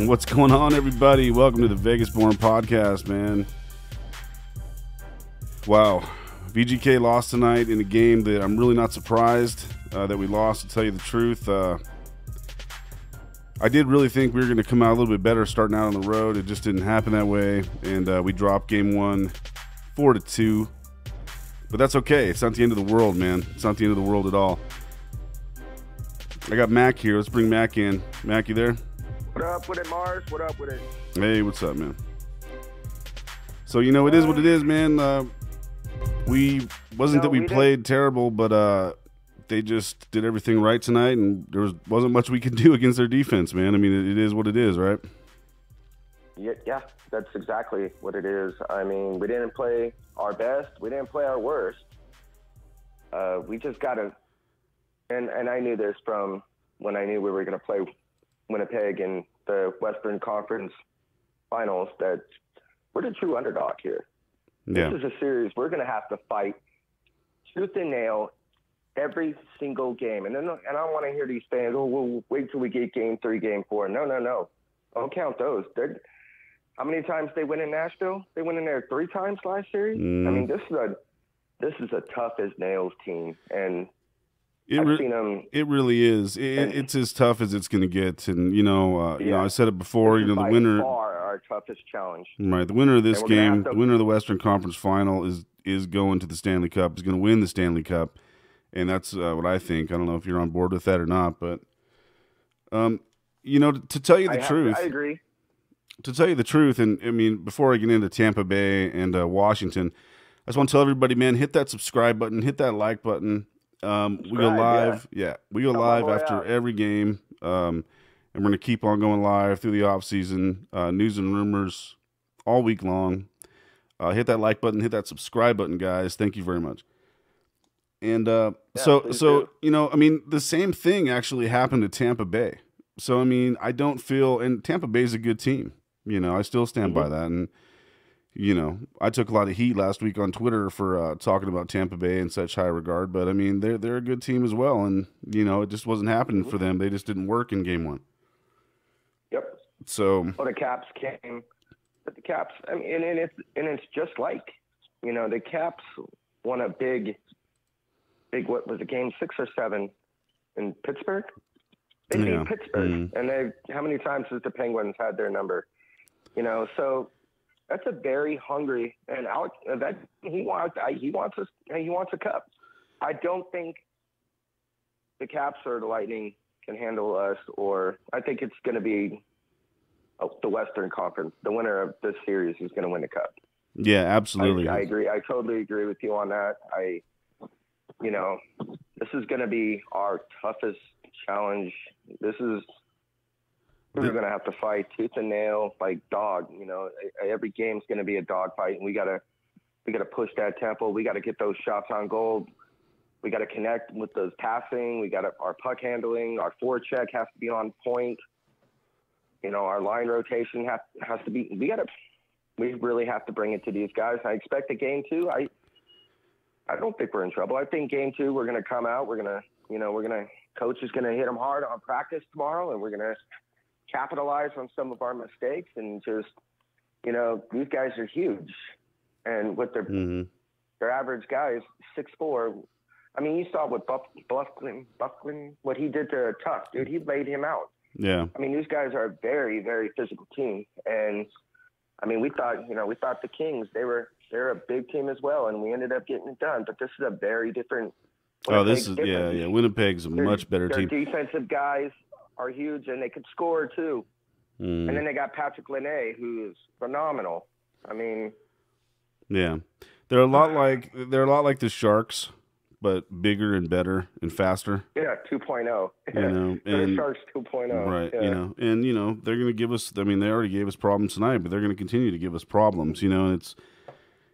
What's going on, everybody? Welcome to the Vegas Born Podcast, man. Wow. VGK lost tonight in a game that I'm really not surprised that we lost, to tell you the truth. I did really think we were going to come out a little bit better starting out on the road. It just didn't happen that way, and we dropped game one 4-2. But that's okay. It's not the end of the world, man. It's not the end of the world at all. I got Mac here. Let's bring Mac in. Mac, you there? What up with it, Mars? What up with it? Hey, what's up, man? So, you know, it is what it is, man. We played terrible, but they just did everything right tonight, and there wasn't much we could do against their defense, man. I mean, it is what it is, right? Yeah, that's exactly what it is. I mean, we didn't play our best. We didn't play our worst. We just got to – and I knew this from when I knew we were going to play Winnipeg in the Western Conference Finals, that we're the true underdog here. Yeah. This is a series we're going to have to fight tooth and nail every single game. And I don't want to hear these fans, oh, we'll wait till we get game 3, game 4. No. Don't count those. How many times they win in Nashville? They went in there 3 times last series. I mean, this is a tough as nails team, and I've seen them. It really is. It's as tough as it's going to get. And you know, I said it before. You know, the winner. Far our toughest challenge. Right, the winner of this game, the winner of the Western Conference Final, is going to the Stanley Cup. Is going to win the Stanley Cup, and that's what I think. I don't know if you're on board with that or not, but you know, to tell you the truth, I agree. To tell you the truth, and I mean, before I get into Tampa Bay and Washington, I just want to tell everybody, man, hit that subscribe button, hit that like button. We go live. Yeah, we go live after every game, and we're going to keep on going live through the off season. News and rumors all week long. Hit that like button, hit that subscribe button, guys. Thank you very much. And so you know, I mean, the same thing actually happened to Tampa Bay. So I mean, I don't feel, and Tampa Bay's a good team. You know, I still stand by that, and. You know, I took a lot of heat last week on Twitter for talking about Tampa Bay in such high regard, but I mean, they're a good team as well, and you know, it just wasn't happening for them. They just didn't work in game 1. Yep. So. Well, the Caps came, but the Caps. I mean, and it's just like, you know, the Caps won a big. What was it, game 6 or 7 in Pittsburgh? They beat Pittsburgh, and how many times has the Penguins had their number? You know, so. That's a very hungry, and Alex, that he wants a cup. I don't think the Caps or the Lightning can handle us, or I think it's going to be the Western Conference. The winner of this series is going to win the cup. Yeah, absolutely. I agree. I totally agree with you on that. You know, this is going to be our toughest challenge. We're going to have to fight tooth and nail like dog. You know, every game's going to be a dog fight, and we got to push that tempo. We got to get those shots on goal. We got to connect with those passing. We got our puck handling. Our forecheck has to be on point. You know, our line rotation has to be. We really have to bring it to these guys. I expect that game 2. I don't think we're in trouble. I think game 2 we're going to come out. Coach is going to hit them hard on practice tomorrow, and we're going to capitalize on some of our mistakes, and just, you know, these guys are huge, and with their average guys 6'4". I mean, you saw what Buckland, what he did to Tuck, dude. He laid him out. Yeah. I mean, these guys are a very, very physical team, and I mean, we thought the Kings, they're a big team as well, and we ended up getting it done. But this is a very different. Winnipeg's a much better team. Their defensive guys are huge, and they could score too. And then they got Patrick Laine, who is phenomenal. I mean, yeah, they're a lot like the Sharks, but bigger and better and faster. Yeah, 2.0. You know, and the Sharks 2.0. Right. Yeah. You know, and you know they're going to give us. I mean, they already gave us problems tonight, but they're going to continue to give us problems. You know, it's.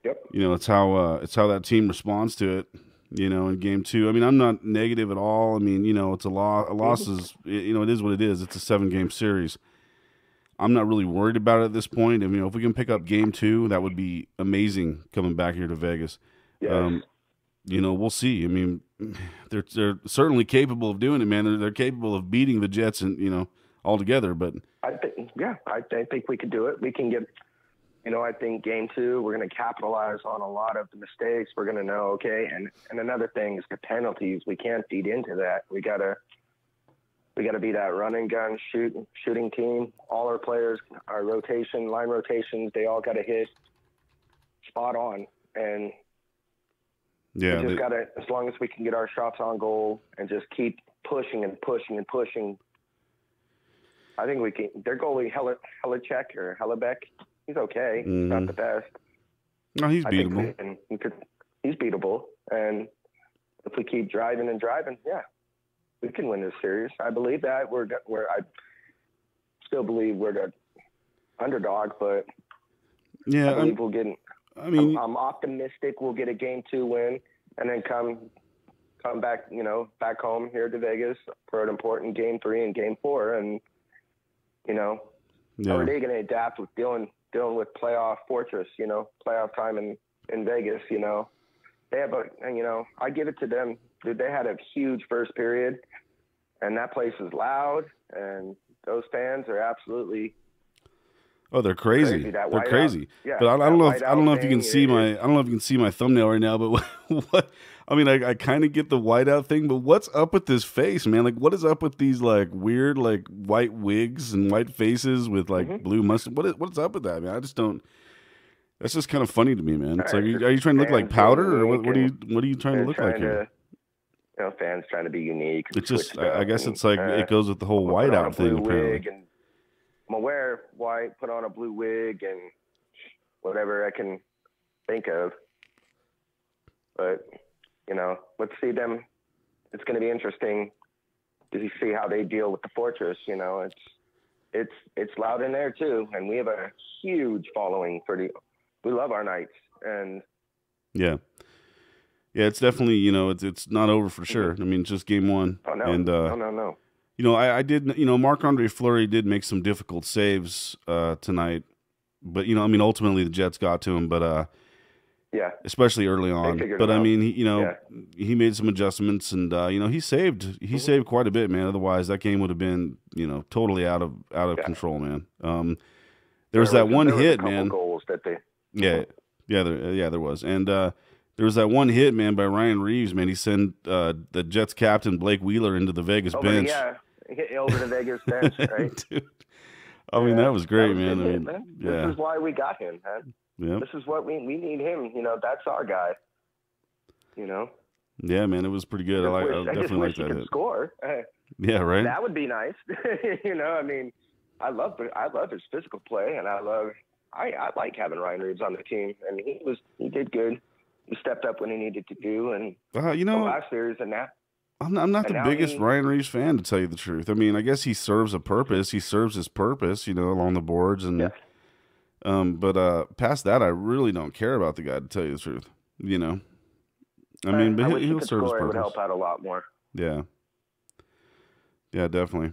Yep. You know, it's how that team responds to it. You know, in game 2, I mean, I'm not negative at all. I mean, you know, it's a loss is, you know, it is what it is. It's a 7-game series. I'm not really worried about it at this point. I mean, if we can pick up game 2, that would be amazing coming back here to Vegas. Yes. You know, we'll see. I mean, they're certainly capable of doing it, man. They're capable of beating the Jets and, you know, altogether. But I think we could do it. We can get, I think game 2, we're going to capitalize on a lot of the mistakes. We're going to know, okay. And another thing is the penalties. We can't feed into that. We got to be that run and gun shooting team. All our players, our line rotations, they all got to hit spot on. And yeah, we just got to, as long as we can get our shots on goal and just keep pushing and pushing and pushing. I think we can. Their goalie, Helicek or Hellebeck, he's okay. He's not the best. No, he's beatable. He's beatable. And if we keep driving and driving, yeah, we can win this series. I believe that. I still believe we're the underdog, but yeah, I believe we'll get. I'm optimistic we'll get a game 2 win, and then come back, back home here to Vegas for an important game 3 and game 4, and how are they going to adapt with dealing with playoff fortress, playoff time in Vegas, They have I give it to them. Dude, they had a huge first period, and that place is loud, and those fans are absolutely they're crazy. They're crazy. Yeah, but I don't know if you can see my thumbnail right now, but what I mean, I kind of get the whiteout thing, but what's up with this face, man? Like, what is up with these like weird like white wigs and white faces with like blue mustache? What's up with that, man? I just don't. That's just kind of funny to me, man. It's like, are you trying to look like powder, or what are you trying to look like here? Fans trying to be unique. It's just, I guess it's like it goes with the whole whiteout thing. Apparently, and I'm aware white, put on a blue wig and whatever I can think of. But let's see them. It's going to be interesting to see how they deal with the fortress. It's loud in there too, and we have a huge following we love our Knights, and yeah, it's definitely it's not over for sure. I mean, it's just game 1. Oh no, and no. I did. Marc-Andre Fleury did make some difficult saves tonight, but ultimately the Jets got to him. But yeah, especially early on. But I mean, he made some adjustments, and he saved quite a bit, man. Otherwise, that game would have been totally out of control, man. There was that one hit, man. Goals that they. There was, and there was that one hit, man, by Ryan Reeves, man. He sent the Jets captain Blake Wheeler into the Vegas bench. Yeah, over the Vegas bench, right? Dude. I mean, that was great, man. This is why we got him, man. Yeah. This is what we need him. That's our guy. Yeah, man, it was pretty good. I definitely like that hit. Score. Yeah, right. That would be nice. I mean, I love his physical play, and I like having Ryan Reeves on the team, and he did good. He stepped up when he needed to do, and last series and that. I'm not the biggest Ryan Reeves fan, to tell you the truth. I mean, I guess he serves a purpose. He serves his purpose, along the boards, and but past that, I really don't care about the guy, to tell you the truth. I mean, but he'll serve his purpose. It would help out a lot more. Yeah, definitely.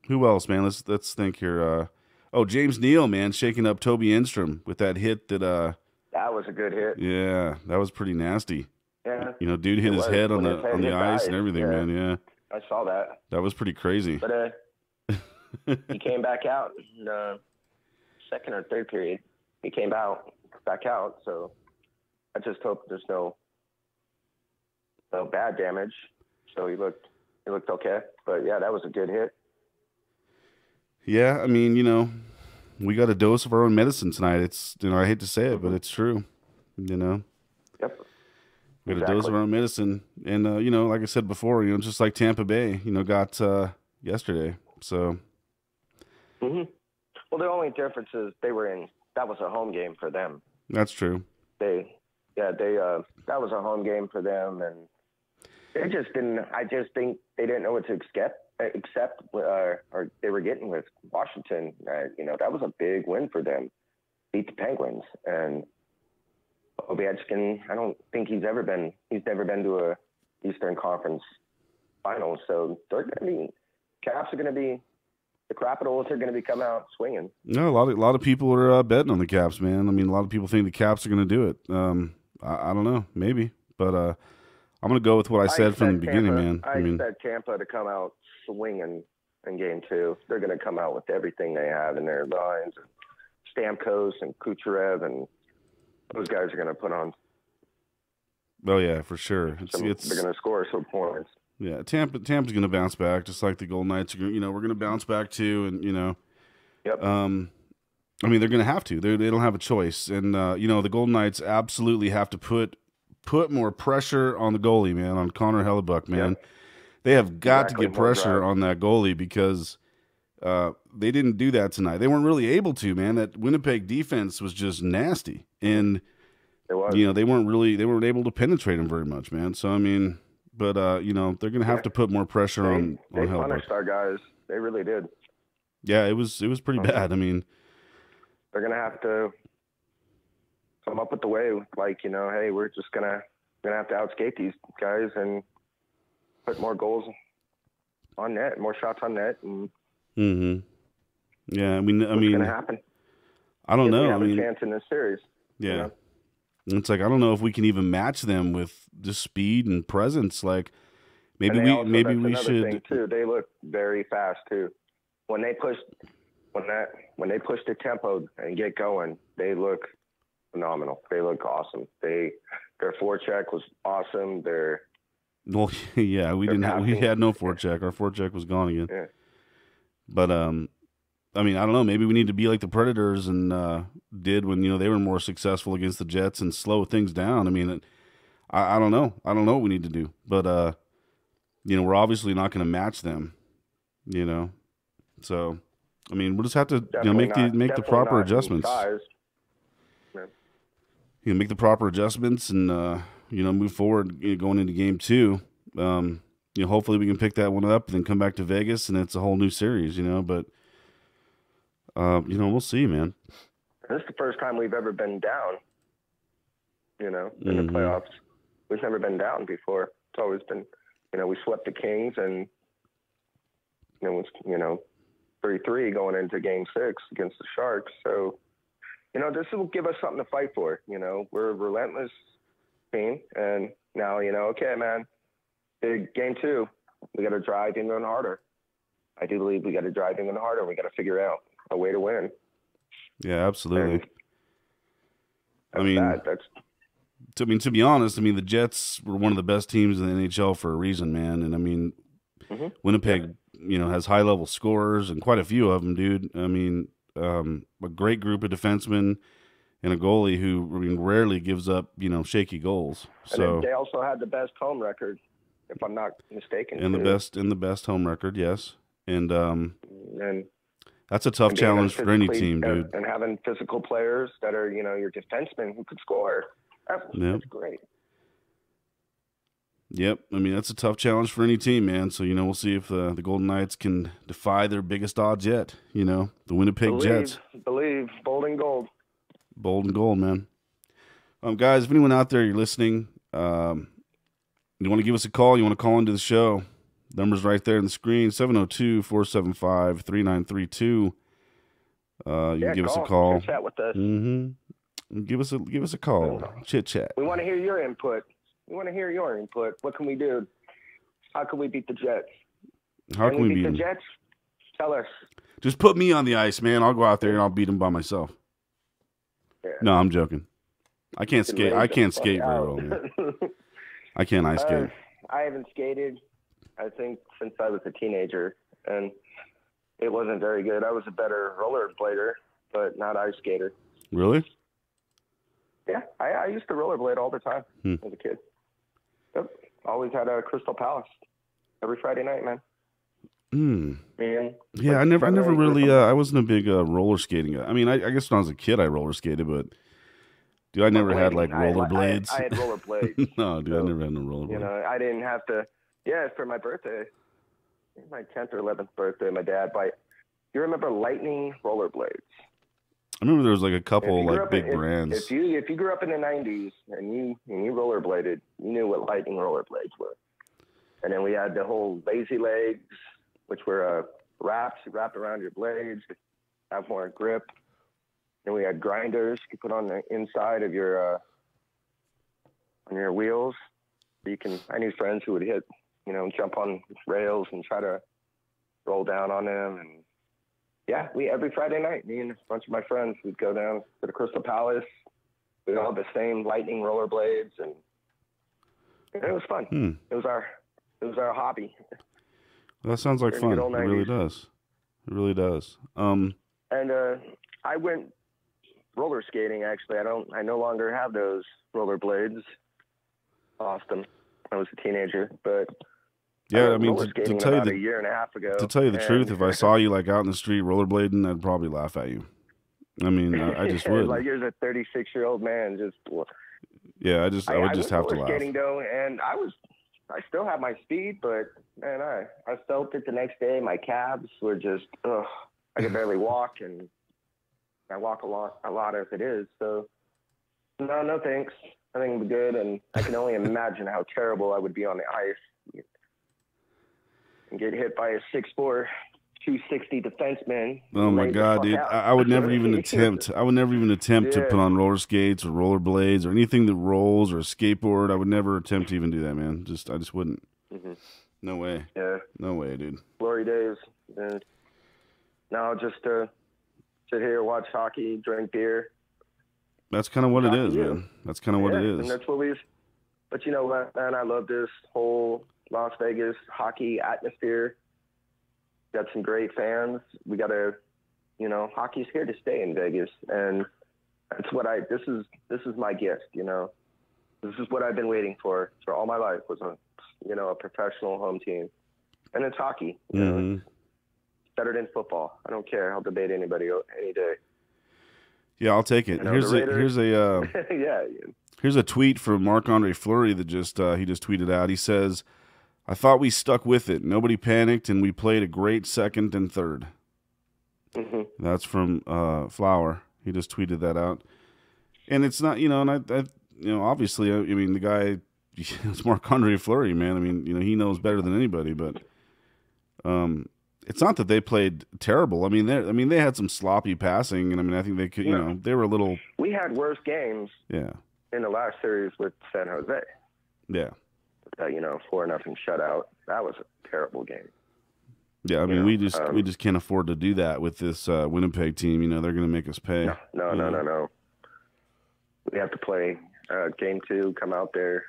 Who else, man? Let's think here. James Neal, man, shaking up Toby Enstrom with that hit that. That was a good hit. Yeah, that was pretty nasty. Yeah. Dude hit his head on the ice and everything, man. Yeah. I saw that. That was pretty crazy. But he came back out in the second or third period. He came back out. So I just hope there's no bad damage. So he looked okay. But yeah, that was a good hit. Yeah, I mean, we got a dose of our own medicine tonight. It's I hate to say it, but it's true. Yep. We got a dose of our own medicine, and like I said before, just like Tampa Bay, got yesterday. So. Mm-hmm. Well, the only difference is that was a home game for them. That's true. That was a home game for them, and they just didn't. I just think they didn't know what to accept or they were getting with Washington. That was a big win for them. Beat the Penguins, and Ovechkin, I don't think he's never been to a Eastern Conference Finals, so Caps are going to be, the Capitals are going to be coming out swinging. No, a lot of people are betting on the Caps, man. I mean, a lot of people think the Caps are going to do it. I don't know, maybe, but I'm going to go with what I said from the beginning, man. I expect Tampa to come out swinging. in game 2. They're going to come out with everything they have in their lines. Stamkos and Kucherov, and those guys are going to put on. Oh yeah, for sure. They're going to score some points. Yeah, Tampa's going to bounce back, just like the Golden Knights. We're going to bounce back too, and Yep. I mean, they're going to have to. They don't have a choice, and the Golden Knights absolutely have to put more pressure on the goalie, man, on Connor Hellebuck, man. Yep. They have got to get pressure on that goalie because they didn't do that tonight. They weren't really able to, man. That Winnipeg defense was just nasty, and they weren't able to penetrate him very much, man. So I mean, but they're going to have to put more pressure on Hellebuck. They punished our guys. They really did. Yeah, it was pretty bad. I mean, they're going to have to come up with the way, like, hey, we're just gonna have to outskate these guys and put more goals on net, more shots on net, and yeah, I mean, what's gonna happen? I don't know. We have a chance in this series. Yeah, it's like I don't know if we can even match them with just speed and presence. Like maybe we should. Thing too. They look very fast too. When they push the tempo and get going, they look phenomenal. They look awesome. Their forecheck was awesome. Well, yeah, we had no forecheck. Our forecheck was gone again. Yeah. But I mean, I don't know. Maybe we need to be like the Predators and did when they were more successful against the Jets and slow things down. I mean, I don't know. I don't know what we need to do. But we're obviously not going to match them. So I mean, we'll just have to make the proper adjustments. Make the proper adjustments and move forward going into game 2. Hopefully we can pick that one up and then come back to Vegas and it's a whole new series. But we'll see, man. This is the first time we've ever been down. In the playoffs, we've never been down before. It's always been, we swept the Kings and it was 3-3 going into game 6 against the Sharks. So. This will give us something to fight for. We're a relentless team. And now, okay, man, big game 2, we got to drive even harder. I do believe we got to drive even harder. We got to figure out a way to win. Yeah, absolutely. To be honest, the Jets were one of the best teams in the NHL for a reason, man. And, Winnipeg, has high-level scorers and quite a few of them, dude. A great group of defensemen and a goalie who rarely gives up, shaky goals. So and they also had the best home record, if I'm not mistaken. And the best home record, yes. And that's a tough challenge for any team, dude. And having physical players that are, your defensemen who could score. That's great. Yep. That's a tough challenge for any team, man. So, we'll see if the Golden Knights can defy their biggest odds yet. The Winnipeg Jets. Believe. Bold and gold. Bold and gold, man. Guys, if anyone out there, you're listening, you want to give us a call, you want to call into the show, number's right there on the screen, 702-475-3932. You can give us a call. Chat with us. Give us a call. Chit chat. We want to hear your input. What can we do? How can we beat the Jets? How can we beat the Jets? Tell us. Just put me on the ice, man. I'll go out there and I'll beat them by myself. Yeah. No, I'm joking. I can't skate. I can't skate very well, man. I can't ice skate. I haven't skated, I think, since I was a teenager, and it wasn't very good. I was a better rollerblader, but not ice skater. Really? Yeah, I used to rollerblade all the time as a kid. Yep. Always had a Crystal Palace every Friday night, man. Man. Yeah, I never really. I wasn't a big roller skating guy. I guess when I was a kid, I roller skated, but dude, I never had like rollerblades. I had rollerblades. No, dude, I never had no rollerblades. I didn't have to. Yeah, for my birthday, my 10th or 11th birthday, my dad bought. You remember Lightning rollerblades? I remember there was like a couple like big brands. If you grew up in the 90s and you rollerbladed, you knew what Lightning rollerblades were. And then we had the whole lazy legs, which were wrapped around your blades to have more grip. Then we had grinders you put on the inside of your on your wheels. I knew friends who would hit, jump on rails and try to roll down on them. And yeah, every Friday night, me and a bunch of my friends, we'd go down to the Crystal Palace. We all had the same lightning rollerblades, and it was fun. It was our hobby. Well, that sounds like fun. It really does. It really does. And I went roller skating. Actually, I no longer have those rollerblades. Lost them. I was a teenager, but yeah, I mean, to tell you a year and a half ago. To tell you the truth, if I saw you like out in the street rollerblading, I'd probably laugh at you. I mean, I just would. Like you're a 36-year-old man, just. Yeah, I would just have to laugh. Skating though, and I still have my speed, but man, I felt it the next day. My calves were just, I could barely walk, and I walk a lot as it is. So, no thanks. I think it'll be good, and I can only imagine how terrible I would be on the ice and get hit by a 6'4", 260 defenseman. Oh my God, dude! I would never even attempt. I would never even attempt to put on roller skates or rollerblades or anything that rolls or a skateboard. I would never attempt to even do that, man. I just wouldn't. Mm-hmm. No way. Yeah. No way, dude. Glory days. And now just sit here, watch hockey, drink beer. That's kind of what it is, man. That's kind of what it is. And that's what but you know what, man? I love this whole Las Vegas hockey atmosphere. Got some great fans. We got hockey's here to stay in Vegas. And that's what this is my gift, you know. This is what I've been waiting for all my life was a professional home team. And it's hockey, you know. It's better than football. I don't care. I'll debate anybody any day. Yeah, I'll take it. Here's a tweet from Marc-Andre Fleury that he just tweeted out. He says, "I thought we stuck with it. Nobody panicked, and we played a great second and third." Mm-hmm. That's from Flower. He just tweeted that out, and it's not, and I obviously, I mean, the guy, it's Marc-Andre Fleury, man. I mean, he knows better than anybody, but it's not that they played terrible. I mean, they had some sloppy passing, and I mean, I think they could, they were a little. We had worse games. Yeah. In the last series with San Jose. Yeah. 4-0 shutout. That was a terrible game. Yeah, I mean, we just can't afford to do that with this Winnipeg team. They're going to make us pay. No. We have to play game 2, come out there,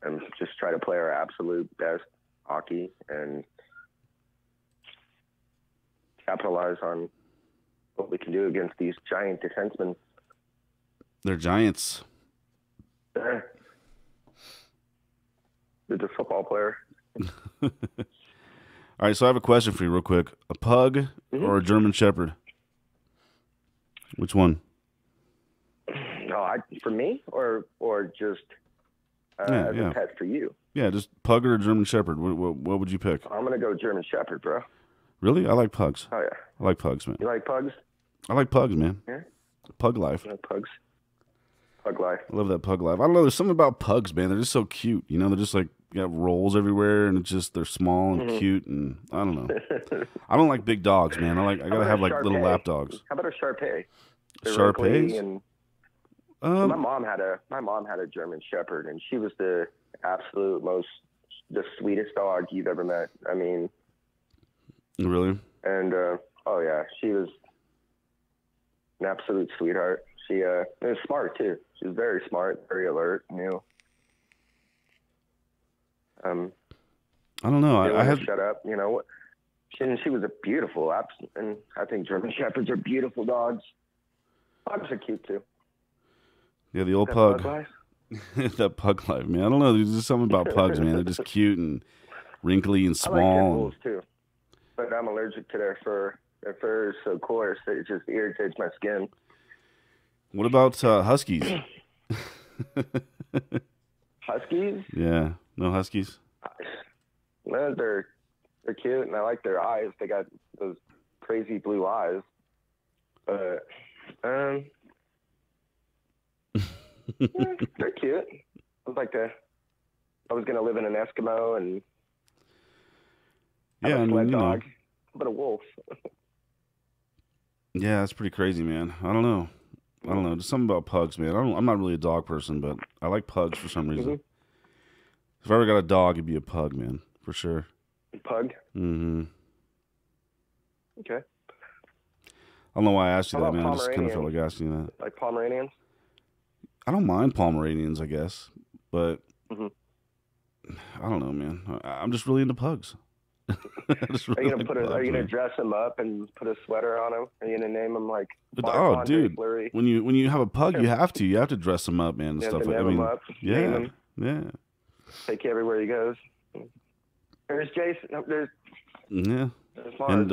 and just try to play our absolute best hockey and capitalize on what we can do against these giant defensemen. They're giants. They're just a football player. All right, so I have a question for you real quick. A pug or a German Shepherd? Which one? No, for me or just as a pet for you? Yeah, just pug or a German Shepherd. What would you pick? I'm going to go German Shepherd, bro. Really? I like pugs. Oh, yeah. I like pugs, man. You like pugs? I like pugs, man. Yeah? Pug life. I like pugs. Pug life. I love that pug life. I don't know. There's something about pugs, man. They're just so cute. They're just like got rolls everywhere, and they're small and cute, and I don't know. I don't like big dogs, man. I gotta have like little lap dogs. How about a Shar-Pei? Shar-Peis? And my mom had a German Shepherd, and she was the sweetest dog you've ever met. I mean, really? And she was an absolute sweetheart. She was smart too. She was very smart, very alert. I don't know. I had shut up. She was a beautiful. And I think German Shepherds are beautiful dogs. Pugs are cute too. Yeah, the old pug. That pug life, man. I don't know. There's just something about pugs, man. They're just cute and wrinkly and small. I like pit bulls too, but I'm allergic to their fur. Their fur is so coarse that it just irritates my skin. What about huskies? Huskies? Yeah, no huskies. No, they're cute, and I like their eyes. They got those crazy blue eyes. But they're cute. I was gonna live in an Eskimo and have a sled dog, but a wolf. Yeah, that's pretty crazy, man. I don't know. Just something about pugs, man. I'm not really a dog person, but I like pugs for some reason. If I ever got a dog, it'd be a pug, man, for sure. Pug? Mm-hmm. Okay. I don't know why I asked you How that, about man. I just kind of felt Pomeranians? like asking you that. Like Pomeranians? I don't mind Pomeranians, I guess, but Hmm. I don't know, man. I'm just really into pugs. I just Are really you gonna like put a? Are pugs, you gonna man. dress them up and put a sweater on them? Are you gonna name them like But, Marc oh, Andre dude, Fleury? when you have a pug, you have to dress them up, man, and You have to stuff. I name them mean, up, name yeah, them, yeah, take you everywhere he goes. There's Jason. No, yeah, there's Mars. and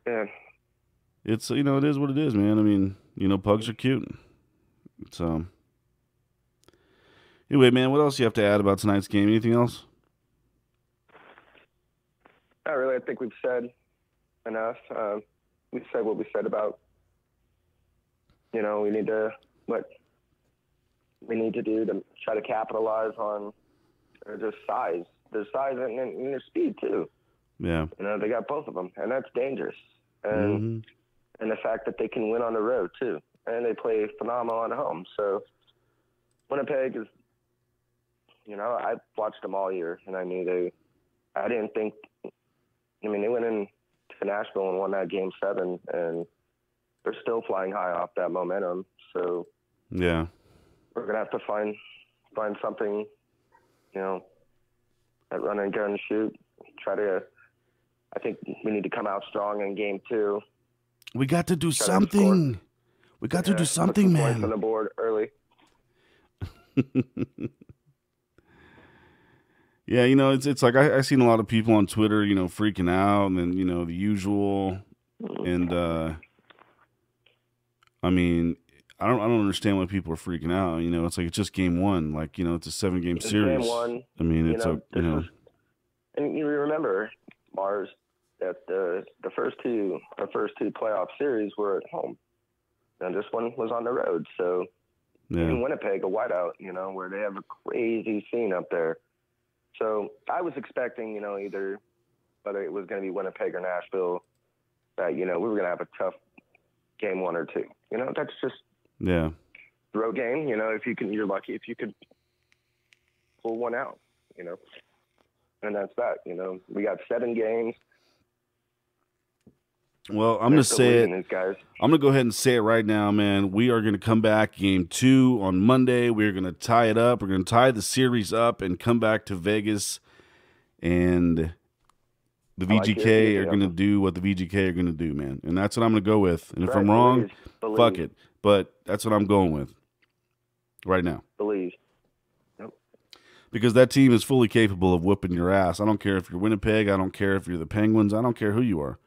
Yeah. it's it is what it is, man. I mean, pugs are cute. So anyway, man, what else do you have to add about tonight's game? Anything else? Not really. I think we've said enough. We said what we said about. We need to what we need to do to try to capitalize on their size, and their speed too. Yeah. They got both of them, and that's dangerous. And Mm-hmm. and the fact that they can win on the road too, and they play phenomenal at home. So Winnipeg is, I've watched them all year, and I knew I didn't think. I mean, they went in to Nashville and won that Game 7, and they're still flying high off that momentum. So Yeah. we're gonna have to find something, that run and gun shoot. Try to. I think we need to come out strong in Game 2. We got to do something. We got to do something, put some man. points on the board early. Yeah, it's like I've seen a lot of people on Twitter, freaking out, and then the usual, and I mean, I don't understand why people are freaking out. It's like it's just game 1, like it's a 7-game series. Game 1. I mean, it's and you remember, Mars, that the first two playoff series were at home, and this one was on the road. So in Winnipeg, a whiteout, where they have a crazy scene up there. So I was expecting, either whether it was going to be Winnipeg or Nashville, that we were going to have a tough game 1 or 2. That's just road game. You're lucky if you could pull one out. And that's that. We got 7 games. Well, I'm going to say it. These guys. I'm going to go ahead and say it right now, man. We are going to come back game 2 on Monday. We're going to tie it up. We're going to tie the series up and come back to Vegas. And the VGK are going to do what the VGK are going to do, man. And that's what I'm going to go with. And if I'm wrong, fuck it. But that's what I'm going with right now. Believe. Because that team is fully capable of whooping your ass. I don't care if you're Winnipeg. I don't care if you're the Penguins. I don't care who you are.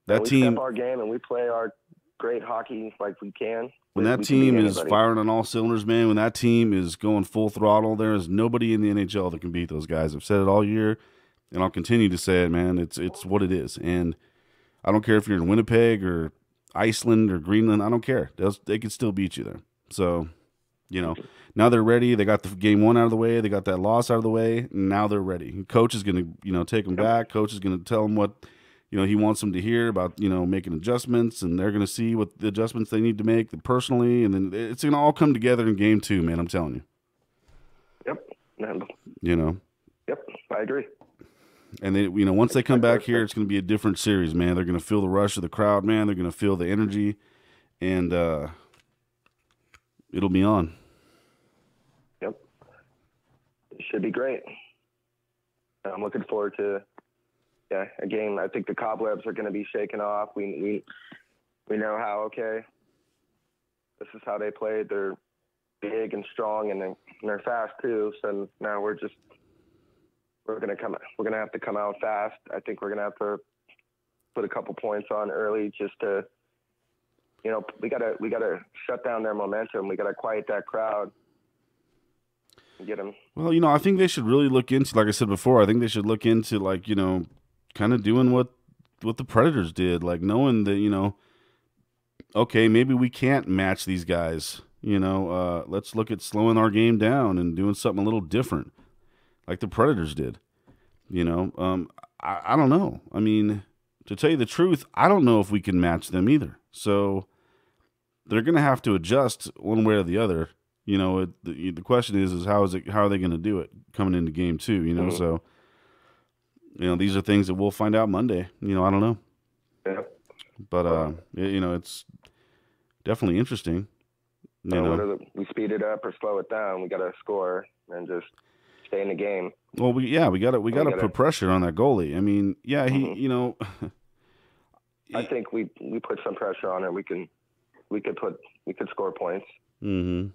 That we team, step our game and we play our great hockey like we can. When that team is firing on all cylinders, man, when that team is going full throttle, there is nobody in the NHL that can beat those guys. I've said it all year, and I'll continue to say it, man. It's what it is. And I don't care if you're in Winnipeg or Iceland or Greenland. I don't care. They can still beat you there. So, now they're ready. They got the game 1 out of the way. They got that loss out of the way. And now they're ready. Coach is going to, take them back. Coach is going to tell them what – he wants them to hear about, making adjustments, and they're going to see what the adjustments they need to make personally, and then it's going to all come together in game 2, man. I'm telling you. Yep. Yep, I agree. And they, once they come back here, it's going to be a different series, man. They're going to feel the rush of the crowd, man. They're going to feel the energy, and it'll be on. Yep. It should be great. I'm looking forward to. Yeah, again, I think the cobwebs are going to be shaken off. We know how, this is how they played. They're big and strong, and they're fast too. So now we're going to have to come out fast. I think we're going to have to put a couple points on early just to, we got to shut down their momentum. We got to quiet that crowd. And get them. Well, I think they should really look into, like I said before, I think they should look into kind of doing what the Predators did, like knowing that, okay, maybe we can't match these guys, let's look at slowing our game down and doing something a little different like the Predators did. I don't know. I mean, to tell you the truth, I don't know if we can match them either. So they're going to have to adjust one way or the other. The question is how are they going to do it coming into game 2, So these are things that we'll find out Monday. I don't know. Yeah. But, it's definitely interesting. Whether we speed it up or slow it down, we got to score and just stay in the game. Well, we got to put pressure on that goalie. I mean, yeah, he, I think we put some pressure on it. We could score points. Mm-hmm.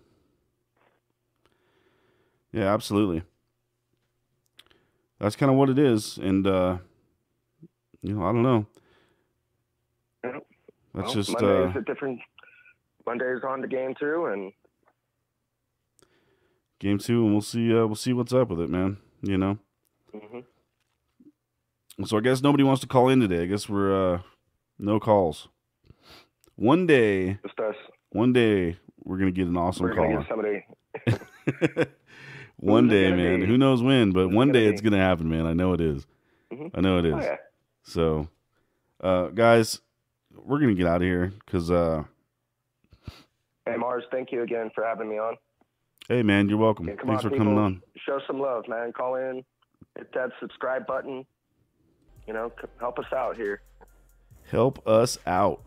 Yeah, absolutely. That's kind of what it is, and I don't know. Yeah. That's just Monday is a different. Monday is on to game 2, and we'll see what's up with it, man. Mm-hmm. So I guess nobody wants to call in today. I guess we're no calls. One day, just us. One day we're gonna get an awesome we're call. Gonna get somebody. One day, man. Who knows when? But one day it's gonna happen, man. I know it is. Mm-hmm. I know it is. Oh, yeah. So, guys, we're gonna get out of here because. Hey, Mars, thank you again for having me on. Hey, man, you're welcome. Yeah, Thanks for coming on. Show some love, man. Call in, hit that subscribe button. Help us out here. Help us out.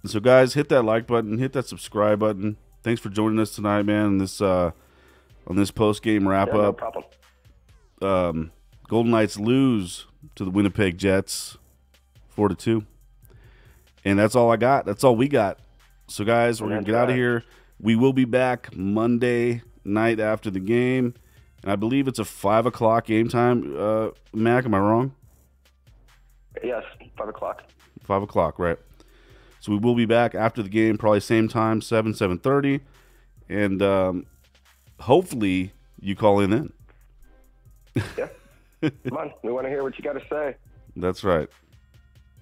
So, guys, hit that like button, hit that subscribe button. Thanks for joining us tonight, man. On this post-game wrap-up. No problem. Golden Knights lose to the Winnipeg Jets 4-2. And that's all I got. That's all we got. So, guys, we're going to get out of here. We will be back Monday night after the game. And I believe it's a 5 o'clock game time. Mac, am I wrong? Yes, 5 o'clock. 5 o'clock, right. So we will be back after the game, probably same time, 7:30. And hopefully you call in then. Yeah. Come on. We want to hear what you got to say. That's right.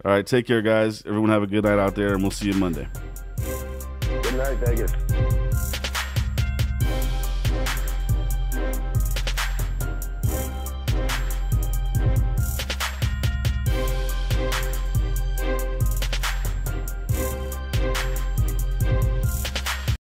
All right, take care, guys. Everyone have a good night out there, and we'll see you Monday. Good night, Vegas.